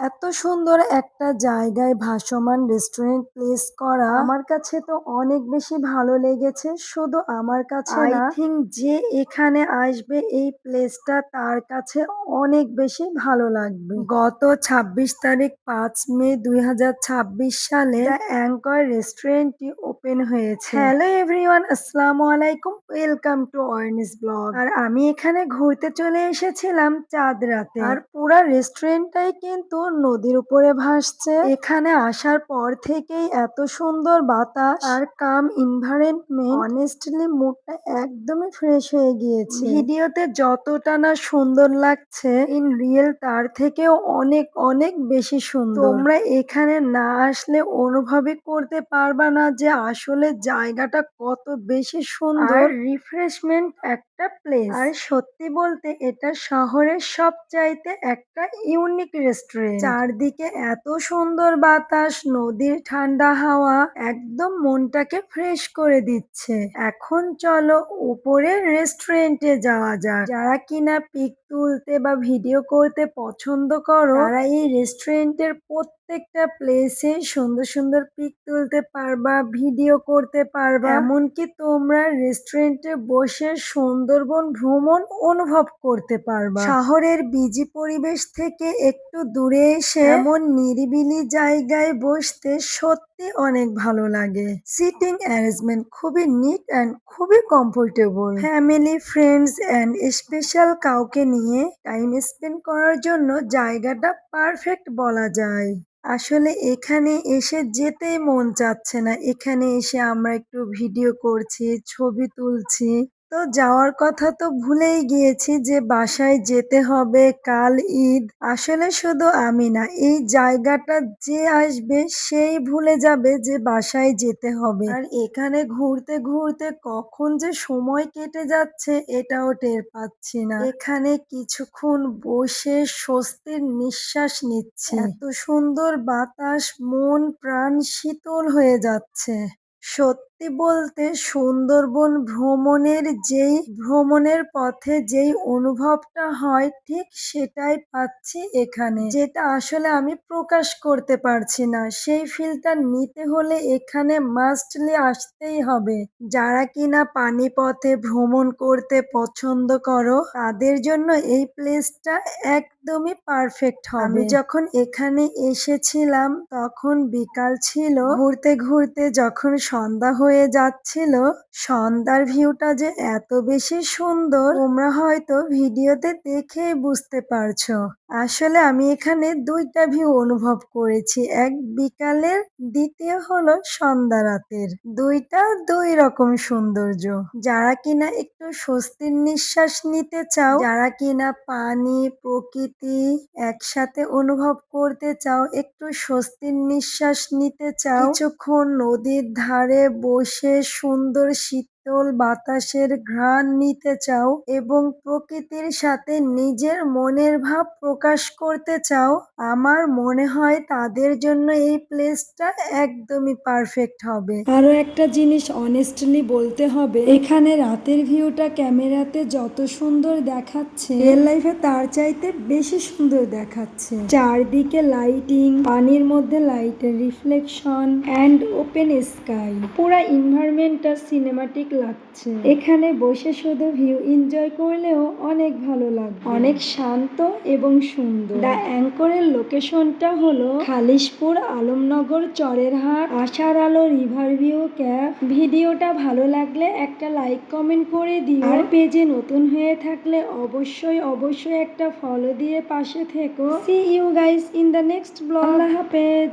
এত সুন্দর একটা জায়গায় ভাসমান রেস্টুরেন্ট প্লেস করা আমার কাছে তো অনেক বেশি ভালো লেগেছে। শুধু আমার কাছে না, আই থিংক যে এখানে আসবে এই প্লেসটা তার কাছে অনেক বেশি ভালো লাগবে। গত ২৬ তারিখ ৫ মে ২০২৬ সালে দ্য অ্যাঙ্কর রেস্টুরেন্টটি ওপেন হয়েছে। হ্যালো এভরিওয়ান, আসসালামু আলাইকুম, ওয়েলকাম টু অর্নিস ব্লগ। আর আমি এখানে ঘুরতে চলে এসেছিলাম চাঁদ রাতে। আর পুরা রেস্টুরেন্টটাই কিন্তু নদীর উপরে ভাসছে। এখানে আসার পর থেকেই এত সুন্দর বাতাস আর কাম এনভায়রনমেন্ট, অনেস্টলি মুডটা একদমই ফ্রেশ হয়ে গিয়েছে। ভিডিওতে যতটা না সুন্দর লাগছে, ইন রিয়েল তার থেকেও অনেক অনেক বেশি সুন্দর। তোমরা এখানে না আসলে অনুভবই করতে পারবা না যে আসলে জায়গাটা কত বেশি সুন্দর আর রিফ্রেশমেন্ট একটা প্লেস। আর সত্যি বলতে এটা শহরের সবচাইতে একটা ইউনিক রেস্টুরেন্ট। চারদিকে এত সুন্দর বাতাস, নদীর ঠান্ডা হাওয়া একদম মনটাকে ফ্রেশ করে দিচ্ছে। এখন চলো উপরের রেস্টুরেন্টে যাওয়া যাক। যারা কিনা পিক তুলতে বা ভিডিও করতে পছন্দ করো, তারা এই রেস্টুরেন্টের প্রত্যেকটা প্লেসে সুন্দর সুন্দর পিক তুলতে পারবা, ভিডিও করতে পারবা। এমনকি তোমরা রেস্টুরেন্টে বসে সুন্দরবন ভ্রমণ অনুভব করতে পারবা। শহরের বিজি পরিবেশ থেকে একটু দূরে এসে এমন নিরিবিলি জায়গায় বসতে সত্যি অনেক ভালো লাগে। সিটিং অ্যারেঞ্জমেন্ট খুবই নিট অ্যান্ড খুবই comfortable. Family, friends and special কাউকে নিয়ে টাইম স্পেন্ড করার জন্য জায়গাটা পারফেক্ট বলা যায়। আসলে এখানে এসে যেতেই মন চাচ্ছে না। এখানে এসে আমরা একটু ভিডিও করছি, ছবি তুলছি। তো যাওয়ার কথা তো ভুলেই গিয়েছি যে বাসায় যেতে হবে, কাল ঈদ। আসলে শুধু আমি না, এই জায়গাটা যে আসবে সেই ভুলে যাবে যে বাসায় যেতে হবে। আর এখানে ঘুরতে ঘুরতে কখন যে সময় কেটে যাচ্ছে এটাও টের পাচ্ছি না। এখানে কিছুক্ষণ বসে স্বস্তির নিঃশ্বাস নিচ্ছি। এত সুন্দর বাতাস, মন প্রাণ শীতল হয়ে যাচ্ছে। সত্যি বলতে সুন্দরবন ভ্রমণের পথে যেই অনুভবটা হয় ঠিক সেটাই পাচ্ছি এখানে, যেটা আসলে আমি প্রকাশ করতে পারছি না। সেই ফিলটা নিতে হলে এখানে মাস্টলি আসতেই হবে। যারা কিনা পানিপথে ভ্রমণ করতে পছন্দ করো তাদের জন্য এই প্লেসটা একদমই পারফেক্ট হবে। আমি যখন এখানে এসেছিলাম তখন বিকাল ছিল। ঘুরতে ঘুরতে যখন সন্ধ্যা হয়ে যাচ্ছিল, সন্ধ্যার ভিউটা যে এত বেশি সুন্দর তোমরা হয়তো ভিডিওতে দেখেই বুঝতে পারছো। আসলে আমি এখানে দুইটা ভিউ অনুভব করেছি, এক বিকালের, দ্বিতীয় হলো সন্ধ্যা রাতের। দুইটা দুই রকম সৌন্দর্য। যারা কিনা একটু স্বস্তির নিঃশ্বাস নিতে চাও, যারা কিনা পানি প্রকৃতি একসাথে অনুভব করতে চাও, একটু স্বস্তির নিঃশ্বাস নিতে চাও, কিছুক্ষণ নদীর ধারে বসে সুন্দর শীতল বাতাসের ঘ্রাণ নিতে চাও এবং প্রকৃতির সাথে নিজের মনের ভাব প্রকাশ করতে চাও, আমার মনে হয় তাদের জন্য এই প্লেসটা একদমই পারফেক্ট হবে। আরো একটা জিনিস অনেস্টলি বলতে হবে, এখানে রাতের ভিউটা ক্যামেরাতে যত সুন্দর দেখাচ্ছে রিয়েল লাইফে তার চাইতে বেশি সুন্দর দেখাচ্ছে। চারদিকে লাইটিং, পানির মধ্যে লাইটের রিফ্লেকশন অ্যান্ড ওপেন স্কাই, পুরা এনভায়রনমেন্টটা সিনেমাটিক লাগছে। এখানে বসে শুধু ভিউ এনজয় করলেও অনেক ভালো লাগবে। অনেক শান্ত এবং সুন্দর। দ্য অ্যাঙ্করের লোকেশনটা হলো খালিশপুর, আলমনগর, চরেরহাট, আশার আলো রিভার ভিউ ক্যাফ। ভিডিওটা ভালো লাগলে একটা লাইক কমেন্ট করে দিও। আর পেজে নতুন হয়ে থাকলে অবশ্যই একটা ফলো দিয়ে পাশে থেকো। See you guys in the next blog. আল্লাহ হাফেজ।